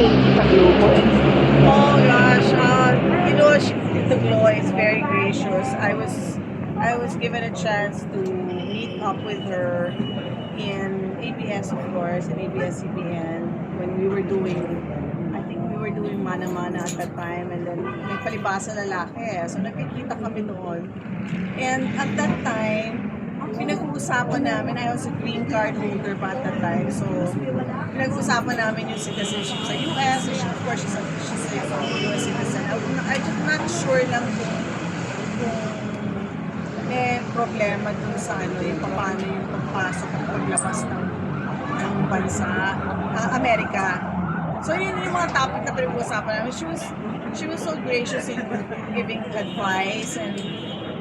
si Tita Glo po? Oh gosh, Tito Glo is very gracious. I was given a chance to meet up with her in ABS, of course, in ABS-CBN when we were doing, I think we were doing Mana Mana at that time, and then may palibasa lalaki. So nagkikita kami doon. And at that time, pinag-uusapan namin, I was a green card holder pa at that time. So, pinag-uusapan namin yung citizenship sa US. So, of course, she's a US citizen. I'm just not sure lang kung may problema dun sa yung paano yung pagpasok at paglabas ng bansa, Amerika. So, yun yung mga topic na pinag-uusapan namin. She was so gracious in giving advice, and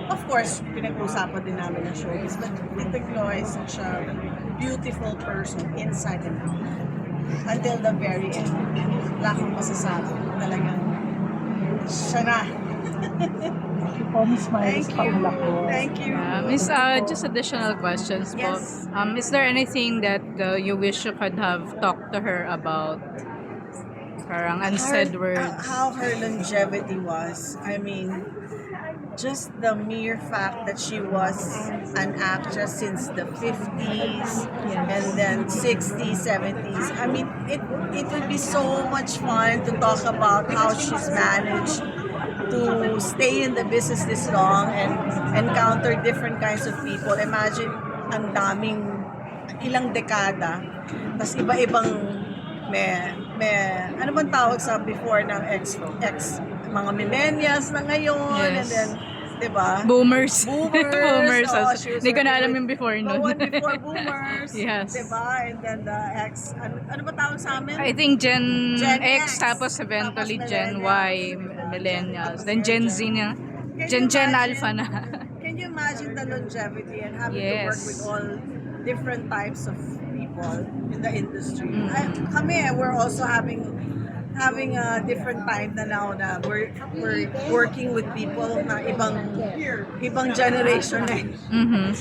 of course, pinag-uusapan din namin ng showbiz. But Tita Glo is such a beautiful person inside and out. Until the very end. Wala akong masasabi. Talagang siya na. Thank you po, Miss Myris Paula po. Thank you. Miss, just additional questions po. Yes. Is there anything that you wish you could have talked to her about? Parang unsaid words. How her longevity was. I mean, just the mere fact that she was an actress since the 50s and then 60s, 70s. I mean, it would be so much fun to talk about how she's managed to stay in the business this long and encounter different kinds of people. Imagine, ang daming ilang dekada, tas iba-ibang ano bang tawag sa before ng ex mga millennials na ngayon, Yes. and then, diba? Boomers. Boomers. Hindi ko na alam yung before The nun. one before boomers. Yes. Diba? And then the ex, ano ba tawag sa amin? I think Gen Gen X, X, tapos eventually tapos Gen Y, millennials. Then Gen Z na. Can you Gen imagine- Alpha na. Can you imagine the longevity and having to work Yes. with all different types of people in the industry? Mm. Kami, we're also having a different time na now na we're working with people na ibang generation na. Mhm.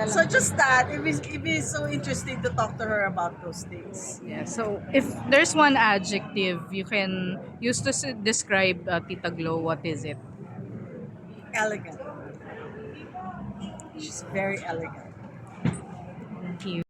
So just that, it is so interesting to talk to her about those things. Yeah. So, if there's one adjective you can use to describe Tita Glo, what is it? Elegant. She's very elegant. Thank you.